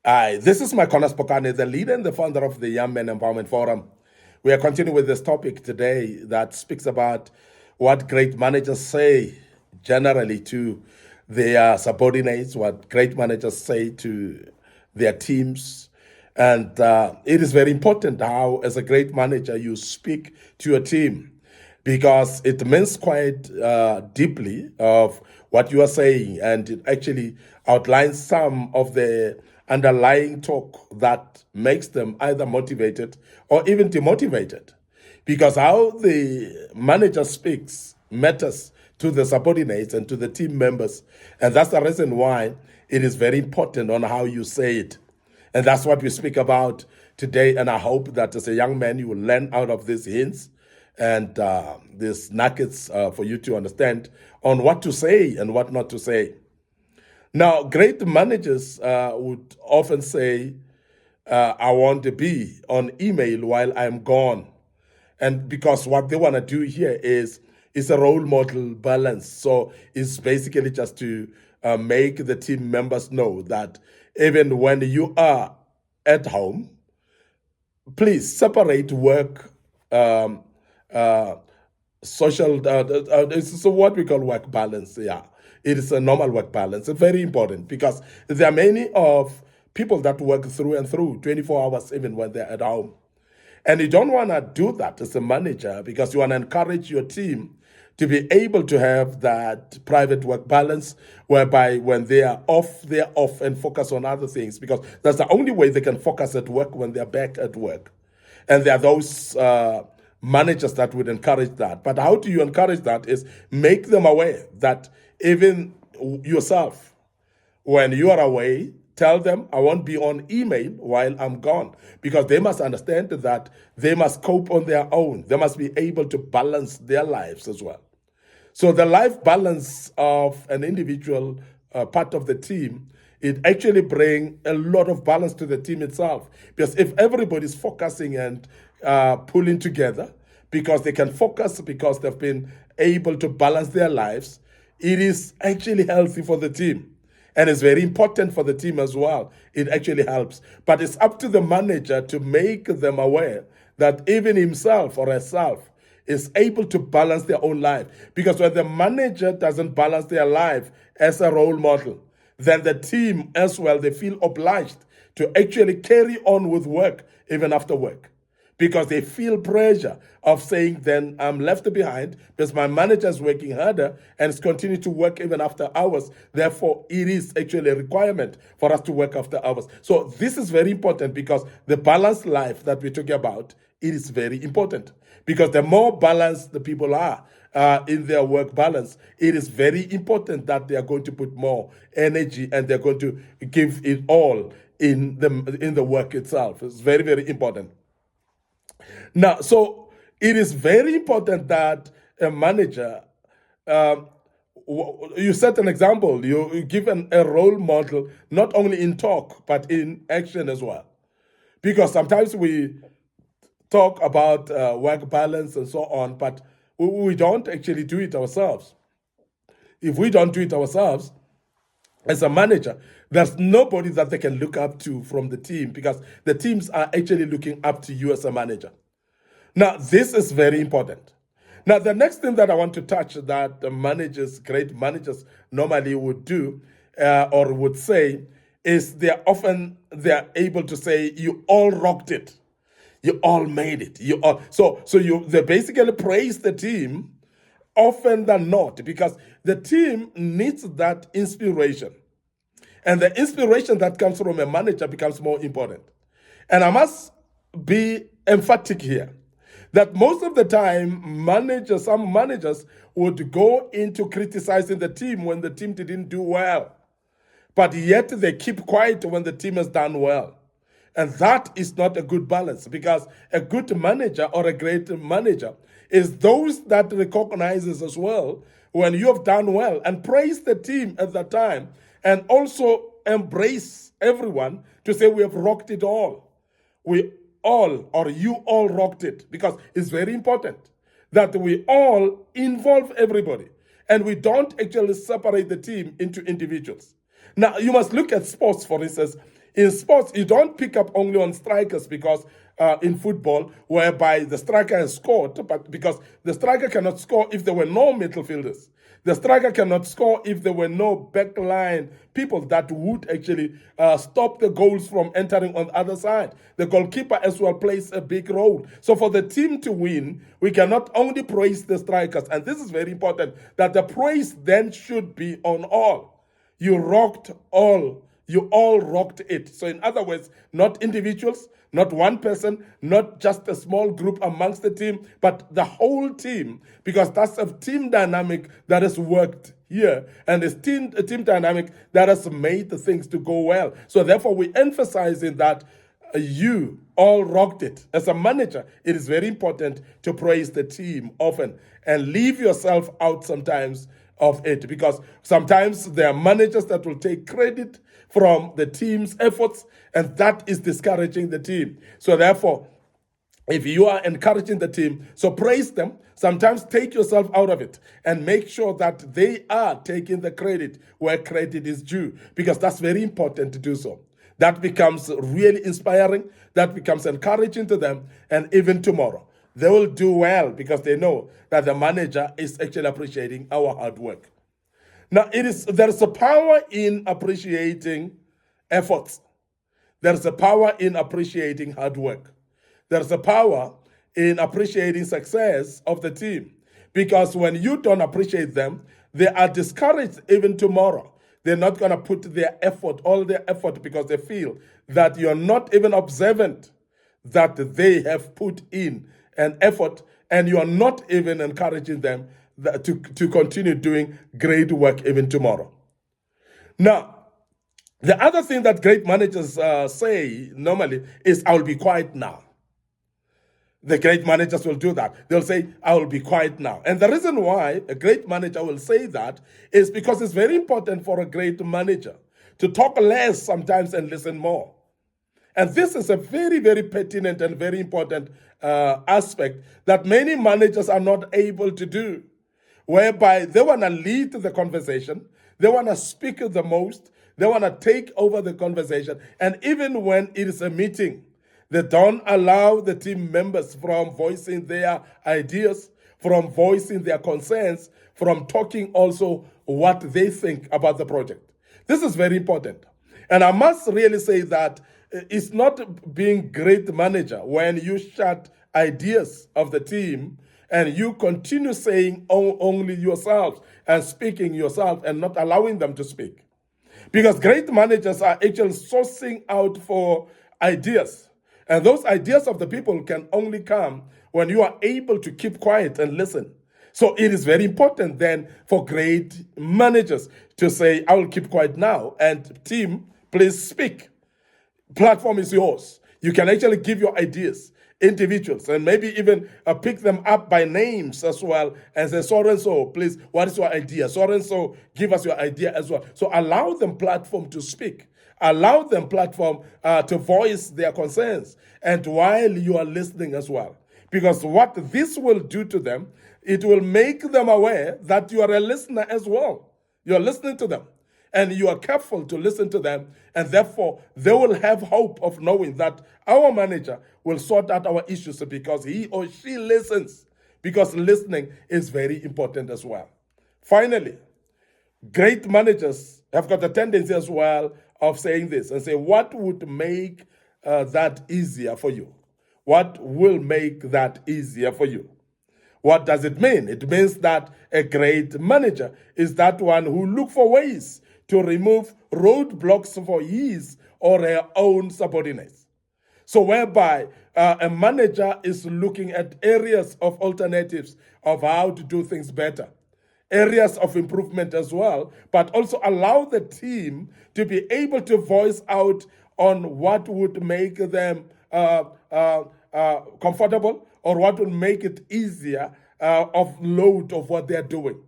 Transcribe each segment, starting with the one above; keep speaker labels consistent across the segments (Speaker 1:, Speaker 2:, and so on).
Speaker 1: Hi, this is Micornus Phokane, the leader and the founder of the Young Men Empowerment Forum. We are continuing with this topic today that speaks about what great managers say generally to their subordinates, what great managers say to their teams. And it is very important how, as a great manager, you speak to your team because it means quite deeply of what you are saying, and it actually outlines some of the underlying talk that makes them either motivated or even demotivated. Because how the manager speaks matters to the subordinates and to the team members, and that's the reason why it is very important on how you say it. And that's what we speak about today. And I hope that as a young man, you will learn out of these hints and these nuggets for you to understand on what to say and what not to say. Now, great managers would often say, I want to be on email while I'm gone. And because what they want to do here is a role model balance. So it's basically just to make the team members know that even when you are at home, please separate work, uh, social, it's what we call work balance. Yeah, it is a normal work balance. It's very important because there are many of people that work through and through 24 hours, even when they're at home. And you don't want to do that as a manager because you want to encourage your team to be able to have that private work balance whereby when they're off and focus on other things because that's the only way they can focus at work when they're back at work. And there are those managers that would encourage that. But how do you encourage that is make them aware that even yourself, when you are away, tell them I won't be on email while I'm gone because they must understand that they must cope on their own. They must be able to balance their lives as well. So the life balance of an individual part of the team, it actually bring a lot of balance to the team itself. Because if everybody's focusing and pulling together, because they can focus because they've been able to balance their lives, it is actually healthy for the team. And it's very important for the team as well. It actually helps. But it's up to the manager to make them aware that even himself or herself is able to balance their own life. Because when the manager doesn't balance their life as a role model, then the team as well, they feel obliged to actually carry on with work even after work because they feel pressure of saying, then I'm left behind because my manager is working harder and is continuing to work even after hours. Therefore, it is actually a requirement for us to work after hours. So this is very important because the balanced life that we're talking about, it is very important because the more balanced the people are in their work balance, it is very important that they are going to put more energy and they're going to give it all in the work itself. It's very, very important. Now, so it is very important that a manager, um, you set an example, you give a role model, not only in talk, but in action as well. Because sometimes we talk about work balance and so on, but we don't actually do it ourselves. If we don't do it ourselves, as a manager, there's nobody that they can look up to from the team because the teams are actually looking up to you as a manager. Now, this is very important. Now, the next thing that I want to touch that the managers, great managers, normally would do or would say is they're able to say, "You all rocked it, you all made it, you all." So they basically praise the team often than not because the team needs that inspiration, and the inspiration that comes from a manager becomes more important. And I must be emphatic here that most of the time, some managers would go into criticizing the team when the team didn't do well. But yet they keep quiet when the team has done well. And that is not a good balance because a good manager or a great manager is those that recognizes as well when you have done well and praise the team at that time and also embrace everyone to say we have rocked it all. We all or you all rocked it because it's very important that we all involve everybody and we don't actually separate the team into individuals. Now, you must look at sports, for instance. In sports, you don't pick up only on strikers because in football, whereby the striker has scored, but because the striker cannot score if there were no midfielders. The striker cannot score if there were no backline people that would actually stop the goals from entering on the other side. The goalkeeper as well plays a big role. So for the team to win, we cannot only praise the strikers. And this is very important, that the praise then should be on all. You rocked all. You all rocked it. So in other words, not individuals, not one person, not just a small group amongst the team, but the whole team, because that's a team dynamic that has worked here, and it's a team dynamic that has made the things to go well. So therefore, we emphasizing that you all rocked it. As a manager, it is very important to praise the team often and leave yourself out sometimes of it, because sometimes there are managers that will take credit from the team's efforts, and that is discouraging the team. So therefore, if you are encouraging the team, so praise them. Sometimes take yourself out of it and make sure that they are taking the credit where credit is due, because that's very important to do so. That becomes really inspiring. That becomes encouraging to them. And even tomorrow, they will do well because they know that the manager is actually appreciating our hard work. Now, there's a power in appreciating efforts. There's a power in appreciating hard work. There's a power in appreciating success of the team. Because when you don't appreciate them, they are discouraged even tomorrow. They're not going to put their effort, all their effort, because they feel that you're not even observant that they have put in an effort, and you are not even encouraging them to continue doing great work even tomorrow. Now, the other thing that great managers say normally is, I will be quiet now. The great managers will do that. They'll say, I will be quiet now. And the reason why a great manager will say that is because it's very important for a great manager to talk less sometimes and listen more. And this is a very, very pertinent and very important aspect that many managers are not able to do, whereby they want to lead the conversation, they want to speak the most, they want to take over the conversation. And even when it is a meeting, they don't allow the team members from voicing their ideas, from voicing their concerns, from talking also what they think about the project. This is very important. And I must really say that it's not being great manager when you shut ideas of the team and you continue saying only yourself and speaking yourself and not allowing them to speak. Because great managers are actually sourcing out for ideas. And those ideas of the people can only come when you are able to keep quiet and listen. So it is very important then for great managers to say, I will keep quiet now, and team, please speak. Platform is yours. You can actually give your ideas, individuals, and maybe even pick them up by names as well and say, so-and-so, please, what is your idea? So-and-so, give us your idea as well. So allow them platform to speak. Allow them platform to voice their concerns, and while you are listening as well. Because what this will do to them, it will make them aware that you are a listener as well. You are listening to them, and you are careful to listen to them, and therefore they will have hope of knowing that our manager will sort out our issues because he or she listens, because listening is very important as well. Finally, great managers have got a tendency as well of saying this and say, what would make that easier for you? What will make that easier for you? What does it mean? It means that a great manager is that one who looks for ways to remove roadblocks for his or her own subordinates. So whereby a manager is looking at areas of alternatives of how to do things better, areas of improvement as well, but also allow the team to be able to voice out on what would make them comfortable or what would make it easier of load of what they're doing.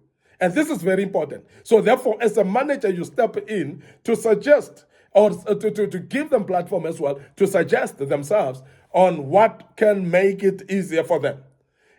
Speaker 1: And this is very important. So therefore, as a manager, you step in to suggest or to give them platform as well, to suggest themselves on what can make it easier for them.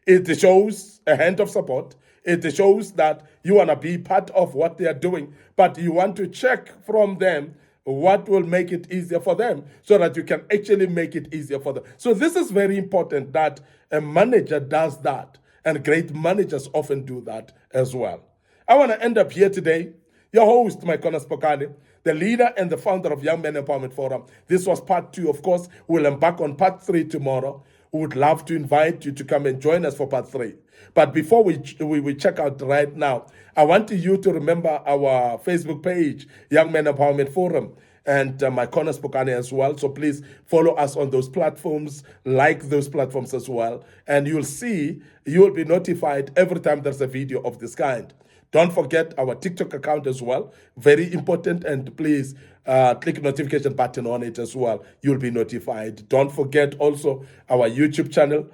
Speaker 1: It shows a hand of support. It shows that you want to be part of what they are doing, but you want to check from them what will make it easier for them so that you can actually make it easier for them. So this is very important that a manager does that, and great managers often do that as well. I want to end up here today. Your host, Micornus Phokane, the leader and the founder of Young Men Empowerment Forum. This was part 2. Of course, we'll embark on part 3 tomorrow. We would love to invite you to come and join us for part 3. But before we check out right now, I want you to remember our Facebook page, Young Men Empowerment Forum, and Micornus Phokane as well. So please follow us on those platforms, like those platforms as well, and you'll be notified every time there's a video of this kind. Don't forget our TikTok account as well. Very important, and please click notification button on it as well. You'll be notified. Don't forget also our YouTube channel,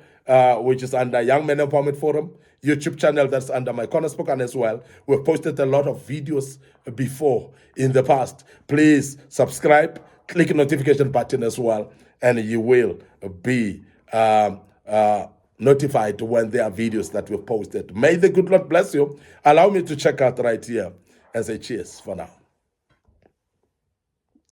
Speaker 1: which is under Young Men Empowerment Forum. YouTube channel that's under Micornus Phokane as well. We've posted a lot of videos before in the past. Please subscribe, click notification button as well, and you will be notified when there are videos that we've posted. May the good Lord bless you. Allow me to check out right here and say cheers for now.